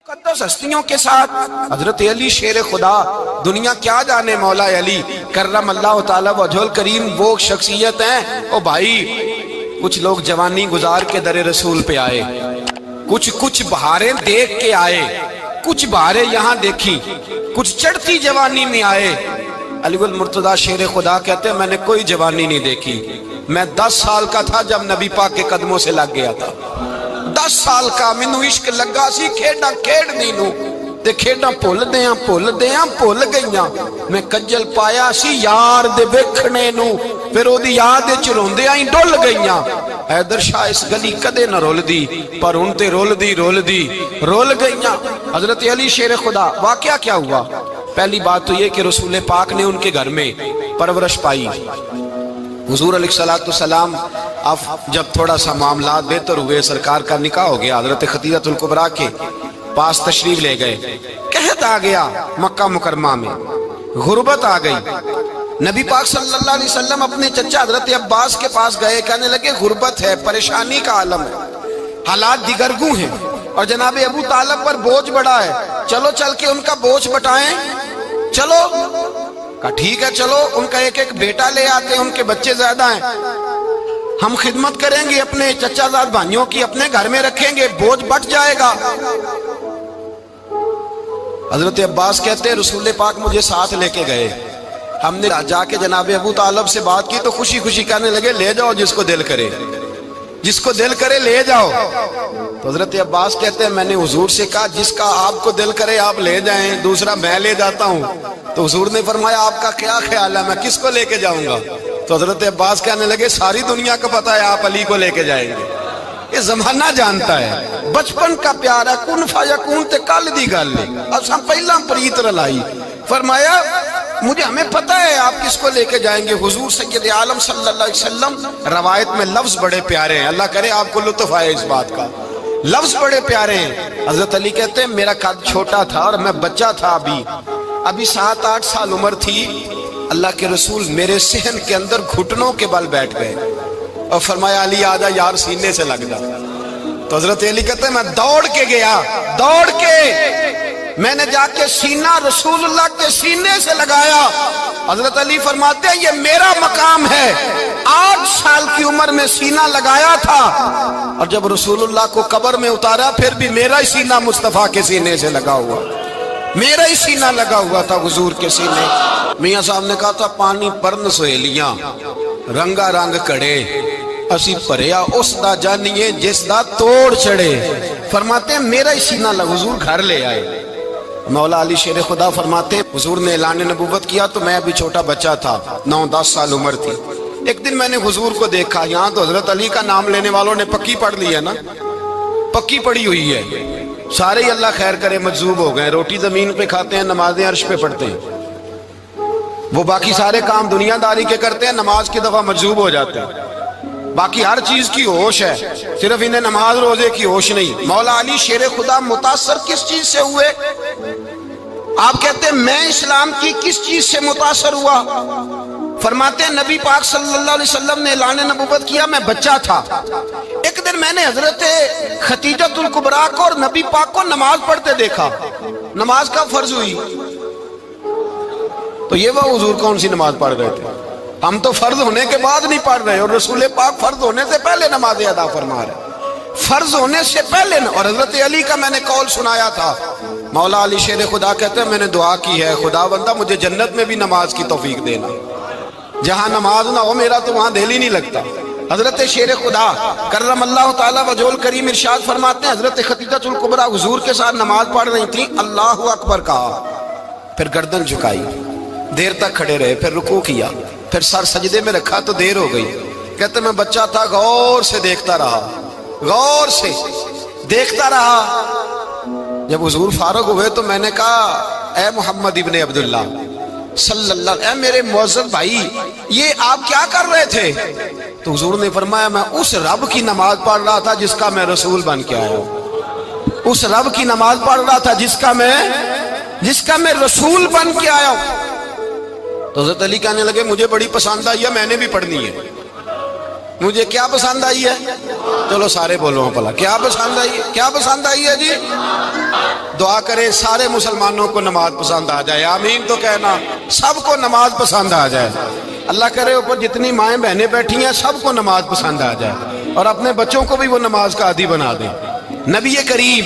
مقدس ہستیوں کے ساتھ حضرت علی شیر خدا، دنیا کیا جانے مولا علی کرم اللہ تعالی وجہ الکریم، وہ شخصیت ہیں۔ او بھائی، کچھ لوگ جوانی گزار کے در رسول پہ آئے، کچھ بہاریں دیکھ کے آئے، کچھ بہاریں یہاں دیکھی، کچھ چڑھتی جوانی میں آئے۔ علی المرتضیٰ شیر خدا کہتے ہیں میں نے کوئی جوانی نہیں دیکھی، میں 10 سال کا تھا جب نبی پاک کے قدموں سے لگ گیا تھا۔ 10 سال کا مینوں عشق لگا سی، کھیڈاں کھیڈنی نو تے کھیڈاں بھول گئیاں۔ میں کجل پایا سی یار دے ویکھنے نو، پھر او دی یاد وچ روندیاں ہی ڈل گئیاں۔ حیدر شاہ اس گلی کدے نہ رول دی، پر ہن تے رول گئیاں۔ حضرت علی شیر خدا، واقعہ کیا ہوا؟ پہلی بات تو یہ کہ رسول پاک نے ان کے گھر میں پرورش پائی۔ حضور علیہ السلام اب جب تھوڑا سا معاملات بہتر ہوئے، سرکار کا نکاح ہو گیا، حضرت خدیجہ الکبریٰ کے پاس تشریف لے گئے۔ قحط آ گیا مکہ مکرمہ میں، غربت آ گئی۔ نبی پاک صلی اللہ علیہ وسلم اپنے چچا حضرت عباس کے پاس گئے، کہنے لگے غربت ہے، پریشانی کا عالم ہے، حالات دیگرگوں ہیں، اور جناب ابو طالب پر بوجھ بڑا ہے، چلو چل کے ان کا بوجھ بٹائیں۔ چلو کہا ٹھیک ہے، چلو ان کا ایک بیٹا لے آتے ہیں، ان کے بچے زیادہ ہیں، ہم خدمت کریں گے اپنے چچا زاد بھائیوں کی، اپنے گھر میں رکھیں گے، بوجھ بٹ جائے گا۔ حضرت عباس کہتے ہیں رسول پاک مجھے ساتھ لے کے گئے، ہم نے جا کے جناب ابو طالب سے بات کی تو خوشی خوشی کہنے لگے لے جاؤ جس کو دل کرے لے جاؤ۔ تو حضرت عباس کہتے ہیں میں نے حضور سے کہا جس کا آپ کو دل کرے آپ لے جائیں، دوسرا میں لے جاتا ہوں۔ تو حضور نے فرمایا آپ کا کیا خیال ہے، میں کس کو لے کے جاؤں گا؟ تو حضرت عباس کہنے لگے ساری دنیا کو پتا ہے آپ علی کو لے کے جائیں گے، یہ زمانہ جانتا ہے، بچپن کا پیار ہے، کن فیکون تے کل دی گل ہے، اب ہم پہلا پریت رلائی۔ فرمایا ہمیں پتہ ہے آپ کس کو لے کے جائیں گے، حضور سید عالم صلی اللہ علیہ وسلم۔ روایت میں لفظ بڑے پیارے ہیں، اللہ کرے آپ کو لطف آئے اس بات کا، لفظ بڑے پیارے ہیں۔ حضرت علی کہتے ہیں میرا قد چھوٹا تھا اور میں بچہ تھا، ابھی 7-8 سال عمر تھی، اللہ کے رسول میرے صحن کے اندر گھٹنوں کے بل بیٹھ گئے اور فرمایا علی آجا یار سینے سے لگ جا۔ تو حضرت علی کہتے ہیں میں دوڑ کے گیا، میں نے جا کے سینہ رسول اللہ کے سینے سے لگایا۔ حضرت علی فرماتے ہیں یہ میرا مقام ہے، 8 سال کی عمر میں سینہ لگایا تھا، اور جب رسول اللہ کو قبر میں اتارا پھر بھی میرا ہی سینہ مصطفیٰ کے سینے سے لگا ہوا، میرا ہی سینہ لگا ہوا تھا حضور کے سینے۔ میاں صاحب نے کہا تھا پانی پرن سہیلیاں رنگا رنگ کڑے، اسی پریا اس دا جانیے جس دا توڑ چڑے۔ فرماتے ہیں میرا ہی سینہ لگا، حضور گھر لے آئے۔ مولا علی شیر خدا فرماتے حضور نے اعلان نبوت کیا تو میں ابھی چھوٹا بچہ تھا، 9-10 سال عمر تھی۔ ایک دن میں نے حضور کو دیکھا، یہاں تو حضرت علی کا نام لینے والوں نے پکی پڑھ لی ہے نا، پکی پڑھی ہوئی ہے، سارے ہی اللہ خیر کرے مجذوب ہو گئے، روٹی زمین پہ کھاتے ہیں، نمازیں عرش پہ پڑھتے ہیں، وہ باقی سارے کام دنیا داری کے کرتے ہیں، نماز کی دفعہ مجذوب ہو جاتے ہیں، باقی ہر چیز کی ہوش ہے، صرف انہیں نماز روزے کی ہوش نہیں۔ مولا علی شیر خدا متاثر کس چیز سے ہوئے؟ آپ کہتے ہیں میں اسلام کی کس چیز سے متاثر ہوا؟ فرماتے ہیں نبی پاک صلی اللہ علیہ وسلم نے اعلان نبوت کیا، میں بچہ تھا، ایک دن میں نے حضرت خدیجہ الکبریٰ کو اور نبی پاک کو نماز پڑھتے دیکھا۔ نماز کب فرض ہوئی؟ تو یہ وہ حضور کون سی نماز پڑھ رہے تھے؟ ہم تو فرض ہونے کے بعد نہیں پڑھ رہے، اور رسول پاک فرض ہونے سے پہلے نماز ادا فرما رہے، فرض ہونے سے پہلے۔ اور حضرت علی کا میں نے قول سنایا تھا، مولا علی شیر خدا کہتے ہیں میں نے دعا کی ہے خدا بندہ مجھے جنت میں بھی نماز کی توفیق دینا، جہاں نماز نہ ہو میرا تو وہاں دل ہی نہیں لگتا۔ حضرت شیر خدا کرم اللہ تعالی وجہ الکریم ارشاد فرماتے ہیں حضرت خدیجہ الکبریٰ حضور کے ساتھ نماز پڑھ رہی تھی، اللہ اکبر کہا، پھر گردن جھکائی، دیر تک کھڑے رہے، پھر رکوع کیا، پھر سر سجدے میں رکھا تو دیر ہو گئی۔ کہتے میں بچہ تھا، غور سے دیکھتا رہا، جب حضور فارغ ہوئے تو میں نے کہا اے محمد ابن عبداللہ صلی اللہ علیہ، اے میرے معزز بھائی یہ آپ کیا کر رہے تھے؟ تو حضور نے فرمایا میں اس رب کی نماز پڑھ رہا تھا جس کا میں رسول بن کے آیا ہوں، اس رب کی نماز پڑھ رہا تھا جس کا میں رسول بن کے آیا ہوں۔ تو حضرت علی کہنے لگے مجھے بڑی پسند آئی ہے، میں نے بھی پڑھنی ہے۔ مجھے کیا پسند آئی ہے؟ چلو سارے بولو بھلا کیا پسند آئی ہے؟ کیا پسند آئی ہے جی؟ دعا کرے سارے مسلمانوں کو نماز پسند آ جائے، آمین تو کہنا، سب کو نماز پسند آ جائے۔ اللہ کرے اوپر جتنی مائیں بہنیں بیٹھی ہیں سب کو نماز پسند آ جائے، اور اپنے بچوں کو بھی وہ نماز کا عادی بنا دیں۔ نبی کریم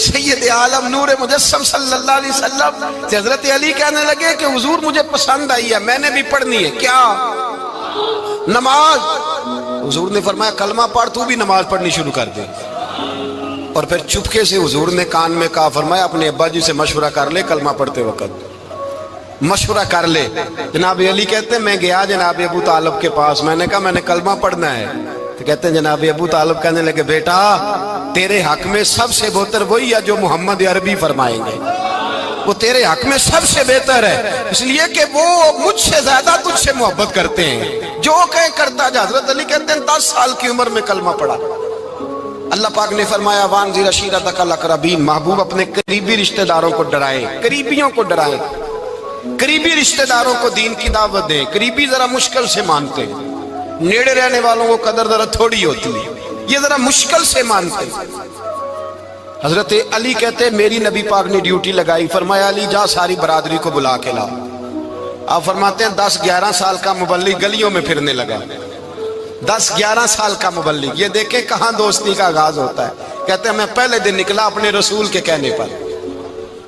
سید عالم نور مجسم صلی اللہ علیہ وسلم سے حضرت علی کہنے لگے کہ حضور مجھے پسند آئی ہے، میں نے بھی پڑھنی ہے۔ کیا؟ نماز۔ حضور نے فرمایا کلمہ پڑھ، تو بھی نماز پڑھنی شروع کر دے۔ اور پھر چپکے سے حضور نے کان میں کہا، فرمایا اپنے ابا جی سے مشورہ کر لے کلمہ پڑھتے وقت، مشورہ کر لے۔ جناب علی کہتے ہیں میں گیا جناب ابو طالب کے پاس، میں نے کہا میں نے کلمہ پڑھنا ہے، تو کہتے ہیں جناب ابو طالب کہنے لگے بیٹا تیرے حق میں سب سے بہتر وہی ہے جو محمد عربی فرمائیں گے، وہ تیرے حق میں سب سے بہتر ہے، اس لیے کہ وہ مجھ سے زیادہ تجھ سے محبت کرتے ہیں، جو کہے کرتا جا۔ حضرت علی کہتے ہیں 10 سال کی عمر میں کلمہ پڑھا۔ اللہ پاک نے فرمایا وانذر عشیرتک الاقربین، محبوب اپنے قریبی رشتہ داروں کو ڈرائیں، قریبیوں کو ڈرائیں، قریبی رشتہ داروں کو دین کی دعوت دیں۔ قریبی ذرا مشکل سے مانتے ہیں، نیڑے رہنے والوں کو قدر ذرا تھوڑی ہوتی ہے، یہ ذرا مشکل سے مانتے ہیں۔ حضرت علی کہتے ہیں میری نبی پاک نے ڈیوٹی لگائی، فرمایا علی جا ساری برادری کو بلا کے لا۔ آپ فرماتے ہیں 10-11 سال کا مبلغ گلیوں میں پھرنے لگا، 10-11 سال کا مبلغ، یہ دیکھیں کہاں دوستی کا آغاز ہوتا ہے۔ کہتے ہیں میں پہلے دن نکلا اپنے رسول کے کہنے پر،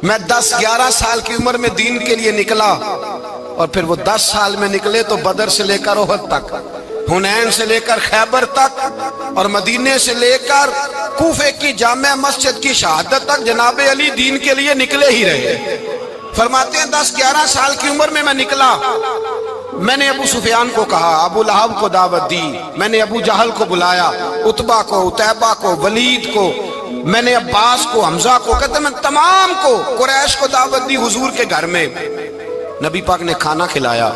میں 10-11 سال کی عمر میں دین کے لیے نکلا، اور پھر وہ 10 سال میں نکلے تو بدر سے لے کر احد تک، حنین سے لے کر خیبر تک، اور مدینے سے لے کر کوفے کی جامع مسجد کی شہادت تک جناب علی دین کے لیے نکلے ہی رہے۔ فرماتے ہیں 10-11 سال کی عمر میں نکلا، میں نے ابو سفیان کو کہا، ابو لہب کو دعوت دی، میں نے ابو جہل کو بلایا، عتبہ کو، عتیبہ کو، ولید کو، میں نے عباس کو، حمزہ کو، کہتے میں تمام کو، قریش کو دعوت دی حضور کے گھر میں۔ نبی پاک نے کھانا کھلایا،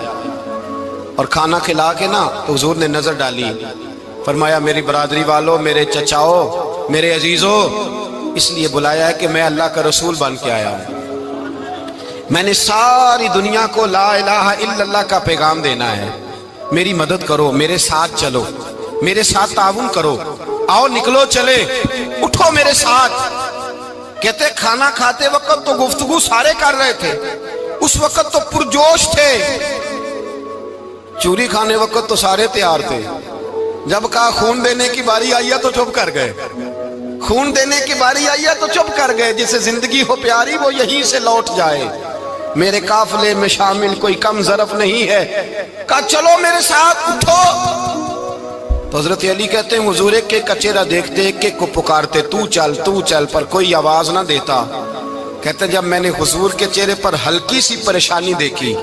اور کھانا کھلا کے نا تو حضور نے نظر ڈالی، فرمایا میری برادری والوں، میرے چچاؤ، میرے عزیزوں، اس لیے بلایا ہے کہ میں اللہ کا رسول بن کے آیا ہوں، میں نے ساری دنیا کو لا الہ الا اللہ کا پیغام دینا ہے، میری مدد کرو، میرے ساتھ چلو، میرے ساتھ تعاون کرو، آؤ نکلو چلے، اٹھو میرے ساتھ۔ کہتے کھانا کھاتے وقت تو گفتگو سارے کر رہے تھے، اس وقت تو پرجوش تھے، چوری کھانے وقت تو سارے تیار تھے، جب کہا خون دینے کی باری آئی ہے تو چپ کر گئے، خون دینے کی باری آئی ہے تو چپ کر گئے، جسے زندگی ہو پیاری وہ یہیں سے لوٹ جائے، میرے قافلے میں شامل کوئی کم ظرف نہیں ہے، کہا چلو میرے ساتھ اٹھو۔ تو حضرت علی کہتے ہیں حضور ایک ایک کا چہرہ دیکھتے ایک ایک کو پکارتے، تو چل، پر کوئی آواز نہ دیتا۔ کہتے ہیں جب میں نے حضور کے چہرے پر ہلکی سی پریشانی دیکھی،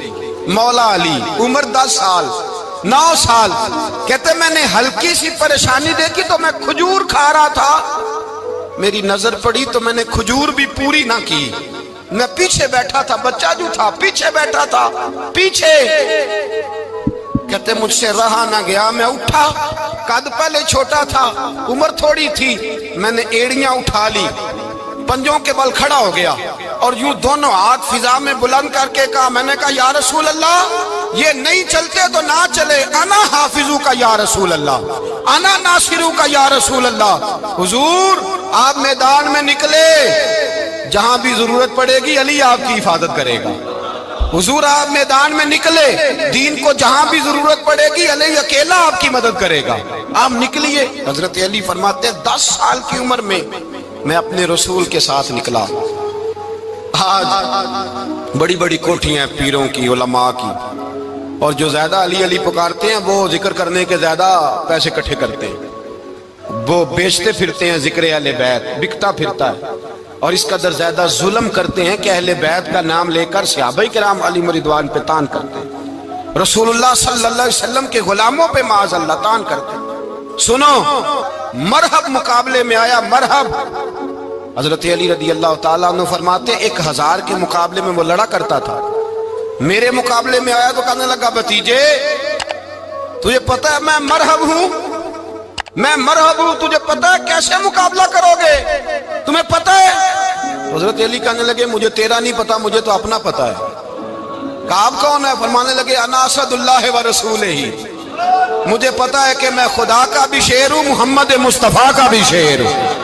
مولا علی عمر 10 سال 9 سال، کہتے میں نے ہلکی سی پریشانی دیکھی تو میں کھجور کھا رہا تھا، میری نظر پڑی تو میں نے کھجور بھی پوری نہ کی، میں پیچھے بیٹھا تھا، بچہ جو تھا پیچھے بیٹھا تھا، پیچھے۔ کہتے مجھ سے رہا نہ گیا، میں اٹھا، قد پہلے چھوٹا تھا، عمر تھوڑی تھی، میں نے ایڑیاں اٹھا لی، پنجوں کے بل کھڑا ہو گیا، اور یوں دونوں ہاتھ فضا میں بلند کر کے کہا، میں نے کہا یا رسول اللہ یہ نہیں چلتے تو نہ چلے، انا حافظو کا یا رسول اللہ، انا ناصرو کا یا رسول اللہ۔ حضور آپ میدان میں نکلے، جہاں بھی ضرورت پڑے گی علی آپ کی حفاظت کرے گا، حضور آپ میدان میں نکلے، دین کو جہاں بھی ضرورت پڑے گی علی اکیلا آپ کی مدد کرے گا، آپ نکلیے۔ حضرت علی فرماتے 10 سال کی عمر میں میں اپنے رسول کے ساتھ نکلا۔ آج بڑی بڑی کوٹھیاں پیروں کی، علماء کی، اور جو زیادہ علی علی پکارتے ہیں وہ ذکر کرنے کے زیادہ پیسے اکٹھے کرتے ہیں، وہ بیچتے پھرتے ہیں ذکر اہل بیت، بکتا پھرتا ہے، اور اس قدر زیادہ ظلم کرتے ہیں کہ اہل بیت کا نام لے کر صحابہ کرام علیہم رضوان پہ تان کرتے ہیں، رسول اللہ صلی اللہ علیہ وسلم کے غلاموں پہ معاذ اللہ تان کرتے ہیں۔ سنو مرحب مقابلے میں آیا، مرحب۔ حضرت علی رضی اللہ تعالیٰ عنہ فرماتے 1000 کے مقابلے میں وہ لڑا کرتا تھا، میرے مقابلے میں آیا تو کہنے لگا بھتیجے تجھے پتہ ہے میں مرحب ہوں، میں مرحب ہوں، تجھے پتہ ہے کیسے مقابلہ کرو گے، تمہیں پتہ ہے؟ حضرت علی کہنے لگے مجھے تیرا نہیں پتا، مجھے تو اپنا پتہ ہے۔ کہا آپ کون ہے؟ فرمانے لگے انا اسد اللہ و رسولہ، مجھے پتا ہے کہ میں خدا کا بھی شیر ہوں، محمد مصطفیٰ کا بھی شیر ہوں۔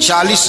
40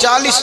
40।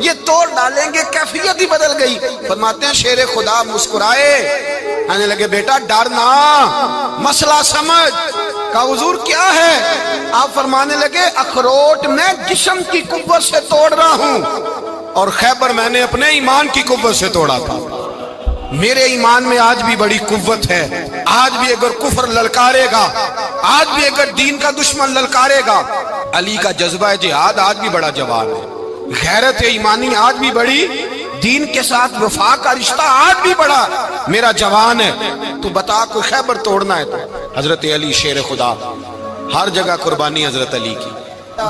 یہ توڑ ڈالیں گے، کیفیت ہی بدل گئی۔ فرماتے ہیں شیر خدا مسکرائے، کہنے لگے بیٹا ڈرنا، مسئلہ سمجھ۔ کہا حضور کیا ہے؟ آپ فرمانے لگے اخروٹ میں جسم کی قوت سے توڑ رہا ہوں، اور خیبر میں نے اپنے ایمان کی قوت سے توڑا تھا۔ میرے ایمان میں آج بھی بڑی قوت ہے، آج بھی اگر کفر للکارے گا، آج بھی اگر دین کا دشمن للکارے گا، علی کا جذبہ جہاد آج بھی بڑا جوان ہے، غیرت ایمانی آج بھی بڑی، دین کے ساتھ وفا کا رشتہ آج بھی بڑا میرا جوان ہے۔ تو بتا کوئی خیبر توڑنا ہے تو حضرت علی شیر خدا، ہر جگہ قربانی حضرت علی کی۔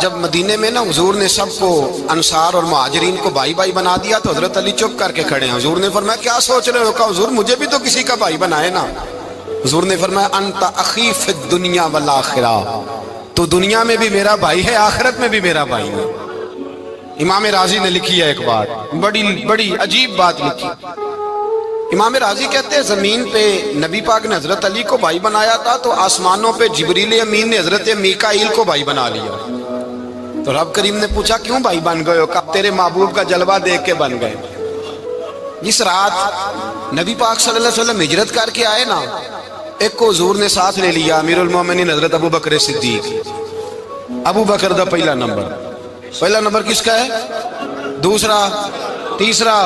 جب مدینے میں نا حضور نے سب کو انصار اور مہاجرین کو بھائی بھائی بنا دیا تو حضرت علی چپ کر کے کھڑے ہیں۔ حضور نے فرمایا کیا سوچ رہے ہو؟ کہا حضور مجھے بھی تو کسی کا بھائی بنائے نا۔ حضور نے فرمایا انت اخی فی الدنیا والآخرہ، تو دنیا میں بھی میرا بھائی ہے، آخرت میں بھی میرا بھائی ہے۔ امام راضی نے لکھی ہے ایک بات، بڑی عجیب بات لکھی۔ امام راضی کہتے ہیں زمین پہ نبی پاک نے حضرت علی کو بھائی بنایا تھا تو آسمانوں پہ جبریل امین نے حضرت میکائیل کو بھائی بنا لیا۔ تو رب کریم نے پوچھا کیوں بھائی بن گئے ہو؟ کہا تیرے محبوب کا جلوہ دیکھ کے بن گئے۔ جس رات نبی پاک صلی اللہ علیہ وسلم ہجرت کر کے آئے نا، ایک کو حضور نے ساتھ لے لیا، امیر المومنین حضرت ابو بکر صدیق۔ ابو بکر دا پہلا نمبر کس کا ہے؟ دوسرا، تیسرا،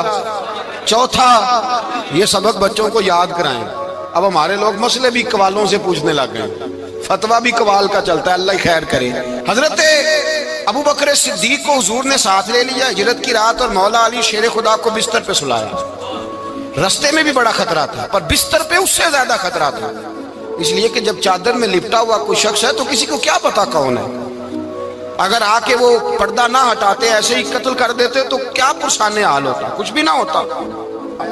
چوتھا۔ یہ سبق بچوں کو یاد کرائیں۔ اب ہمارے لوگ مسئلے بھی قوالوں سے پوچھنے لگ گئے، فتویٰ بھی قوال کا چلتا ہے، اللہ خیر کرے۔ حضرت ابو بکر صدیق کو حضور نے ساتھ لے لیا ہجرت کی رات، اور مولا علی شیر خدا کو بستر پہ سلایا۔ رستے میں بھی بڑا خطرہ تھا، پر بستر پہ اس سے زیادہ خطرہ تھا، اس لیے کہ جب چادر میں لپٹا ہوا کوئی شخص ہے تو کسی کو کیا پتا کون ہے، اگر آ کے وہ پردہ نہ ہٹاتے ایسے ہی قتل کر دیتے تو کیا پرسانے حال ہوتا، کچھ بھی نہ ہوتا۔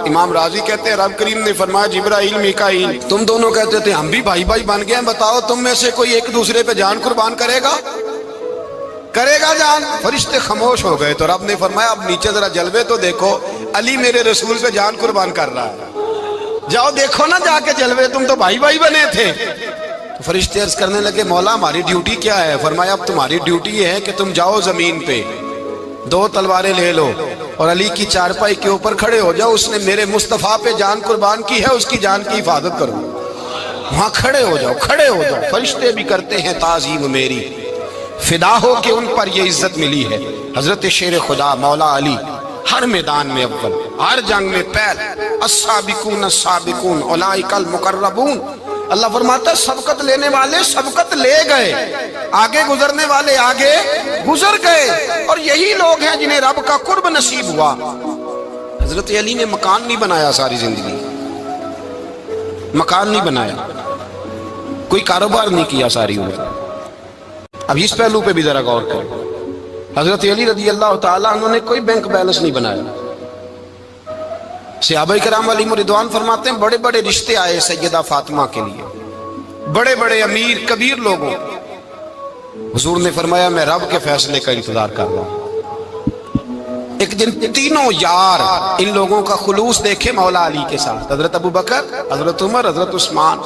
امام راضی کہتے ہیں رب کریم نے فرمایا جبرائیل میکائیل تم دونوں کہتے تھے ہم بھی بھائی بھائی بن گئے ہیں، بتاؤ تم میں سے کوئی ایک دوسرے پہ جان قربان کرے گا جان؟ فرشتے خاموش ہو گئے تو رب نے فرمایا اب نیچے ذرا جلوے تو دیکھو، علی میرے رسول پہ جان قربان کر رہا ہے، جاؤ دیکھو نا جا کے جلوے، تم تو بھائی بھائی بنے تھے۔ تو فرشتے عرض کرنے لگے مولا ہماری ڈیوٹی کیا ہے؟ فرمایا اب تمہاری ڈیوٹی یہ ہے کہ تم جاؤ زمین پہ 2 تلواریں لے لو اور علی کی چارپائی کے اوپر کھڑے ہو جاؤ، اس نے میرے مصطفیٰ پہ جان قربان کی ہے، اس کی جان کی حفاظت کرو۔ وہاں کھڑے ہو جاؤ۔ فرشتے بھی کرتے ہیں تعظیم میری، فدا ہو کہ ان پر یہ عزت ملی ہے۔ حضرت شیر خدا مولا علی ہر میدان میں اول، ہر جنگ میں پہل، السابقون السابقون اولئک المقربون۔ اللہ فرماتا ہے سبقت لینے والے سبقت لے گئے، آگے گزرنے والے آگے گزر گئے، اور یہی لوگ ہیں جنہیں رب کا قرب نصیب ہوا۔ حضرت علی نے مکان نہیں بنایا، ساری زندگی مکان نہیں بنایا، کوئی کاروبار نہیں کیا ساری عمر۔ اب اس پہلو پہ بھی ذرا غور کریں، حضرت علی رضی اللہ تعالیٰ انہوں نے کوئی بینک بیلنس نہیں بنایا۔ صحابہ کرام علیہم رضوان فرماتے ہیں بڑے بڑے رشتے آئے سیدہ فاطمہ کے لیے، بڑے بڑے امیر کبیر لوگوں، حضور نے فرمایا میں رب کے فیصلے کا انتظار کر رہا ہوں۔ ایک دن تینوں یار ان لوگوں کا خلوص دیکھے مولا علی کے ساتھ، حضرت ابو بکر، حضرت عمر، حضرت عثمان۔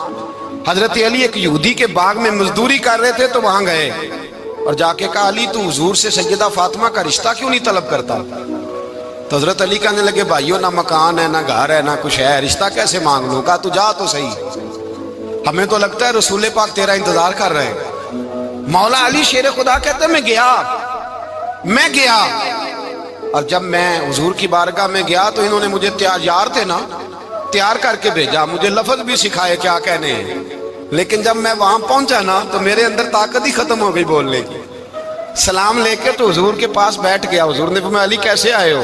حضرت علی ایک یہودی کے باغ میں مزدوری کر رہے تھے تو وہاں گئے اور جا کے کہا علی تو حضور سے سیدہ فاطمہ کا رشتہ کیوں نہیں طلب کرتا؟ تو حضرت علی کہنے لگے بھائیو نہ مکان ہے نہ گھر ہے نہ کچھ ہے، رشتہ کیسے مانگ لوں؟ کہا تو جا تو صحیح، ہمیں تو لگتا ہے رسول پاک تیرا انتظار کر رہے ہیں۔ مولا علی شیر خدا کہتے ہیں میں گیا اور جب میں حضور کی بارگاہ میں گیا تو انہوں نے مجھے یار تھے نا تیار کر کے بھیجا، مجھے لفظ بھی سکھائے کیا کہنے ہیں، لیکن جب میں وہاں پہنچا نا تو میرے اندر طاقت ہی ختم ہو گئی بولنے کی۔ سلام لے کے تو حضور کے پاس بیٹھ گیا، حضور نے فرمایا علی کیسے آئے ہو؟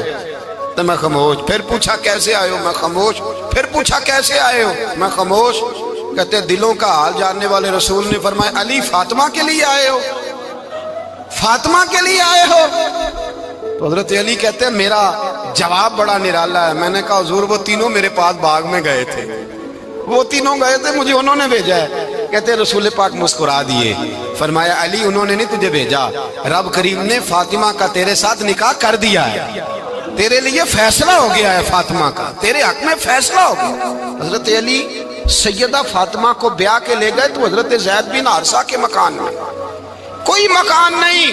تو میں خاموش، پھر پوچھا کیسے آئے ہو؟ میں خاموش، پھر پوچھا کیسے آئے ہو؟ میں خاموش۔ کہتے دلوں کا حال جاننے والے رسول نے فرمایا علی فاطمہ کے لیے آئے ہو؟ فاطمہ کے لیے آئے ہو؟ تو حضرت علی کہتے ہیں میرا جواب بڑا نرالا ہے۔ میں نے کہا حضور وہ تینوں میرے پاس باغ میں گئے تھے، وہ تینوں گئے تھے، مجھے انہوں نے بھیجا ہے۔ کہتے ہیں رسول پاک مسکرا دیے، فرمایا علی انہوں نے نہیں تجھے بھیجا، رب کریم نے فاطمہ کا تیرے ساتھ نکاح کر دیا ہے، تیرے لیے فیصلہ ہو گیا ہے، فاطمہ کا تیرے حق میں فیصلہ ہو گیا۔ حضرت علی سیدہ فاطمہ کو بیاہ کے لے گئے تو حضرت زید بن حارثہ کے مکان میں، کوئی مکان نہیں،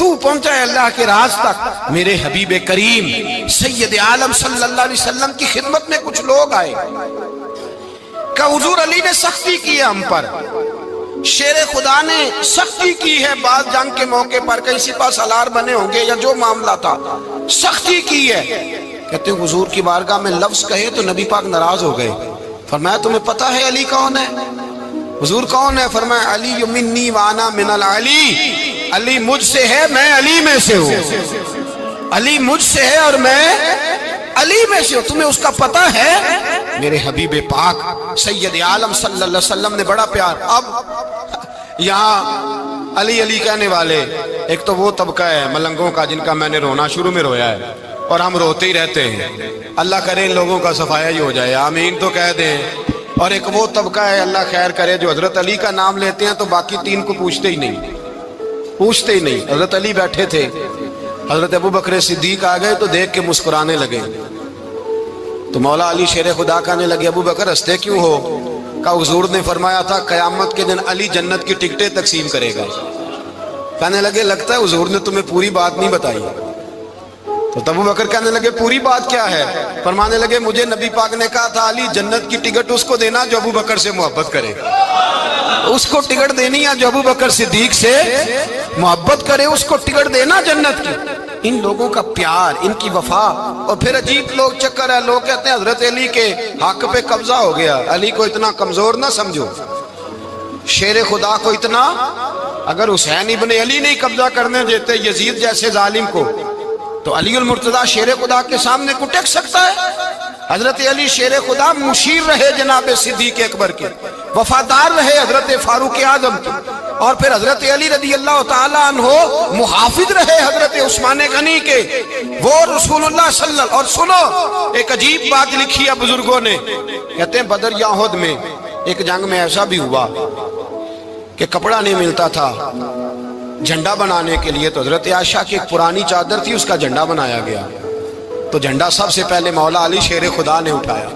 تو پہنچا ہے اللہ کے راز تک۔ میرے حبیب کریم سید عالم صلی اللہ علیہ وسلم کی خدمت میں کچھ لوگ آئے کہ حضور علی نے سختی کی ہے ہم پر، شیر خدا نے سختی کی ہے، بعض جنگ کے موقع پر کہیں سپاہ سالار بنے ہوں گے یا جو معاملہ تھا سختی کی ہے۔ کہتے ہیں حضور کی بارگاہ میں لفظ کہے تو نبی پاک ناراض ہو گئے۔ فرمایا تمہیں پتہ ہے علی کون ہے؟ حضور کون ہے؟ فرمایا علی منی وانا من العلی، علی مجھ سے ہے میں علی میں سے ہوں، علی مجھ سے ہے اور میں علی میں سے ہوں، تمہیں اس کا پتہ ہے؟ میرے حبیب پاک سید عالم صلی اللہ علیہ وسلم نے بڑا پیار۔ اب یہاں علی علی کہنے والے ایک تو وہ طبقہ ہے ملنگوں کا جن کا میں نے رونا شروع میں رویا ہے اور ہم روتے ہی رہتے ہیں، اللہ کرے ان لوگوں کا صفایا ہی ہو جائے، آمین تو کہہ دیں۔ اور ایک وہ طبقہ ہے اللہ خیر کرے جو حضرت علی کا نام لیتے ہیں تو باقی تین کو پوچھتے ہی نہیں، پوچھتے ہی نہیں۔ حضرت علی بیٹھے تھے، حضرت ابو بکر صدیق آ گئے تو دیکھ کے مسکرانے لگے، تو مولا علی شیر خدا کہنے لگے ابو بکر ہنستے کیوں ہو؟ کہ حضور نے فرمایا تھا قیامت کے دن علی جنت کی ٹکٹیں تقسیم کرے گا۔ کہنے لگے لگتا ہے حضور نے تمہیں پوری بات نہیں بتائی۔ تو ابو بکر کہنے لگے پوری بات کیا ہے؟ فرمانے لگے مجھے نبی پاک نے کہا تھا علی جنت کی ٹکٹ اس کو دینا جو ابو بکر سے محبت کرے، اس کو ٹکٹ دینی ہے جو ابو بکر صدیق سے محبت کرے، اس کو ٹکٹ دینا جنت کی۔ ان لوگوں کا پیار، ان کی وفا۔ اور پھر عجیب لوگ چکر ہے، لوگ کہتے ہیں حضرت علی کے حق پہ قبضہ ہو گیا، علی کو اتنا کمزور نہ سمجھو، شیر خدا کو اتنا، اگر حسین ابن علی نہیں قبضہ کرنے دیتے یزید جیسے ظالم کو تو علی المرتضیٰ شیر خدا کے سامنے کو ٹک سکتا ہے؟ حضرت علی شیر خدا مشیر رہے جناب صدیق اکبر کے، وفادار رہے حضرت فاروق اعظم کے، اور پھر حضرت علی رضی اللہ تعالیٰ عنہ محافظ رہے حضرت عثمان غنی کے، وہ رسول اللہ صلی اللہ۔ اور سنو ایک عجیب بات لکھی ہے بزرگوں نے، کہتے ہیں بدر یا احد میں ایک جنگ میں ایسا بھی ہوا کہ کپڑا نہیں ملتا تھا جھنڈا بنانے کے لیے، تو حضرت عائشہ کی ایک پرانی چادر تھی اس کا جھنڈا بنایا گیا، تو جھنڈا سب سے پہلے مولا علی شیر خدا نے اٹھایا۔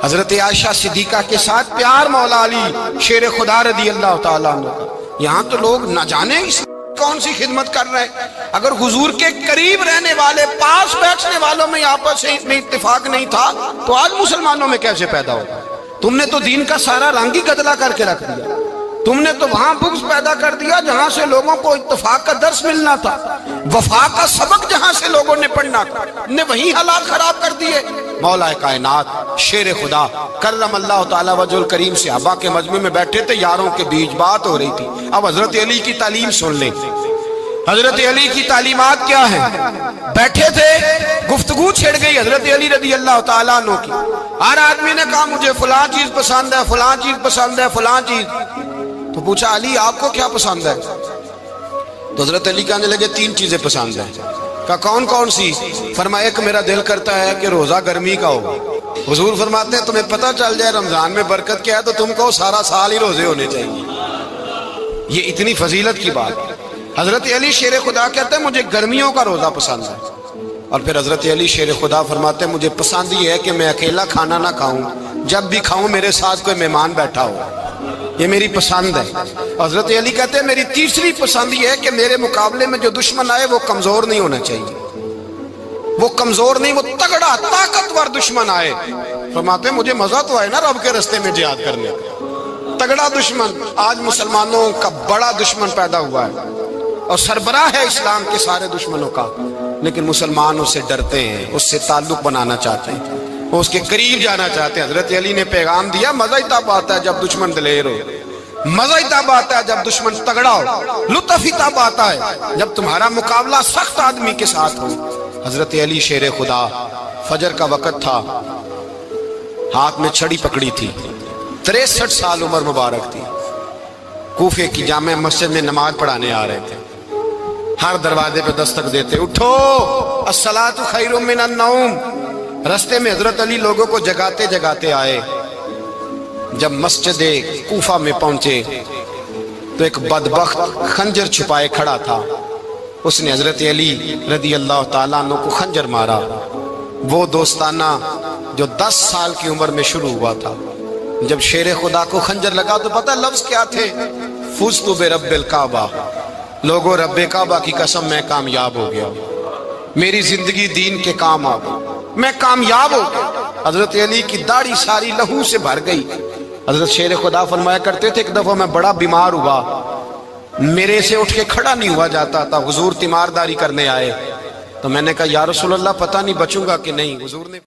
حضرت عائشہ صدیقہ کے ساتھ پیار مولا علی شیر خدا رضی اللہ تعالیٰ عنہ کا۔ یہاں تو لوگ نہ جانے کون سی خدمت کر رہے ہیں۔ اگر حضور کے قریب رہنے والے پاس بیٹھنے والوں میں آپس میں اتفاق نہیں تھا تو آج مسلمانوں میں کیسے پیدا ہوگا؟ تم نے تو دین کا سارا رنگ ہی گدلا کر کے رکھ دیا، تم نے تو وہاں بغض پیدا کر دیا جہاں سے لوگوں کو اتفاق کا درس ملنا تھا، وفا کا سبق جہاں سے لوگوں نے پڑھنا تھا، نے وہی حالات خراب کر دیے۔ مولا کائنات شیر خدا کرم اللہ تعالی وجہ الکریم صحابہ کے مجمع میں بیٹھے تھے، یاروں کے بیچ بات ہو رہی تھی۔ اب حضرت علی کی تعلیم سن لیں، حضرت علی کی تعلیمات کیا ہیں؟ بیٹھے تھے، گفتگو چھڑ گئی حضرت علی رضی اللہ تعالیٰ عنہ کی۔ ہر آدمی نے کہا مجھے فلاں چیز پسند ہے، فلاں چیز پسند ہے، فلاں چیز۔ تو پوچھا علی آپ کو کیا پسند ہے؟ تو حضرت علی کہنے لگے تین چیزیں پسند ہیں۔ کہا کون کون سی؟ فرمایا ایک میرا دل کرتا ہے کہ روزہ گرمی کا ہو۔ حضور فرماتے ہیں تمہیں پتہ چل جائے رمضان میں برکت کیا ہے تو تم کو سارا سال ہی روزے ہونے چاہیے۔ یہ اتنی فضیلت کی بات۔ حضرت علی شیر خدا کہتے ہیں مجھے گرمیوں کا روزہ پسند ہے۔ اور پھر حضرت علی شیر خدا فرماتے ہیں مجھے پسند یہ ہے کہ میں اکیلا کھانا نہ کھاؤں، جب بھی کھاؤں میرے ساتھ کوئی مہمان بیٹھا ہو، یہ میری پسند ہے۔ حضرت علی کہتے ہیں میری تیسری پسند یہ ہے کہ میرے مقابلے میں جو دشمن آئے وہ کمزور نہیں ہونا چاہیے، وہ کمزور نہیں، وہ تگڑا طاقتور دشمن آئے۔ فرماتے ہیں مجھے مزہ تو آئے نا رب کے رستے میں جہاد کرنے کا، تگڑا دشمن۔ آج مسلمانوں کا بڑا دشمن پیدا ہوا ہے اور سربراہ ہے اسلام کے سارے دشمنوں کا، لیکن مسلمان اس سے ڈرتے ہیں، اس سے تعلق بنانا چاہتے ہیں، وہ اس کے قریب جانا چاہتے ہیں۔ حضرت علی نے پیغام دیا مزہ ہی تب آتا ہے جب دشمن دلیر ہو، مزہ ہی تب آتا ہے جب دشمن تگڑا ہو، لطف ہی تب آتا ہے جب تمہارا مقابلہ سخت آدمی کے ساتھ ہو۔ حضرت علی شیر خدا، فجر کا وقت تھا، ہاتھ میں چھڑی پکڑی تھی، 63 سال عمر مبارک تھی، کوفے کی جامع مسجد میں نماز پڑھانے آ رہے تھے۔ ہر دروازے پہ دستک دیتے اٹھو الصلاۃ خیر من النوم۔ رستے میں حضرت علی لوگوں کو جگاتے جگاتے آئے۔ جب مسجد کوفہ میں پہنچے تو ایک بدبخت خنجر چھپائے کھڑا تھا، اس نے حضرت علی رضی اللہ تعالیٰ عنہ کو خنجر مارا۔ وہ دوستانہ جو 10 سال کی عمر میں شروع ہوا تھا، جب شیر خدا کو خنجر لگا تو پتہ لفظ کیا تھے؟ فزت برب الکعبہ، لوگوں رب کعبہ کی قسم میں کامیاب ہو گیا، میری زندگی دین کے کام آ گئی، میں کامیاب ہو گیا۔ حضرت علی کی داڑھی ساری لہو سے بھر گئی۔ حضرت شیر خدا فرمایا کرتے تھے ایک دفعہ میں بڑا بیمار ہوا، میرے سے اٹھ کے کھڑا نہیں ہوا جاتا تھا، حضور تیمارداری کرنے آئے تو میں نے کہا یا رسول اللہ پتہ نہیں بچوں گا کہ نہیں۔ حضور نے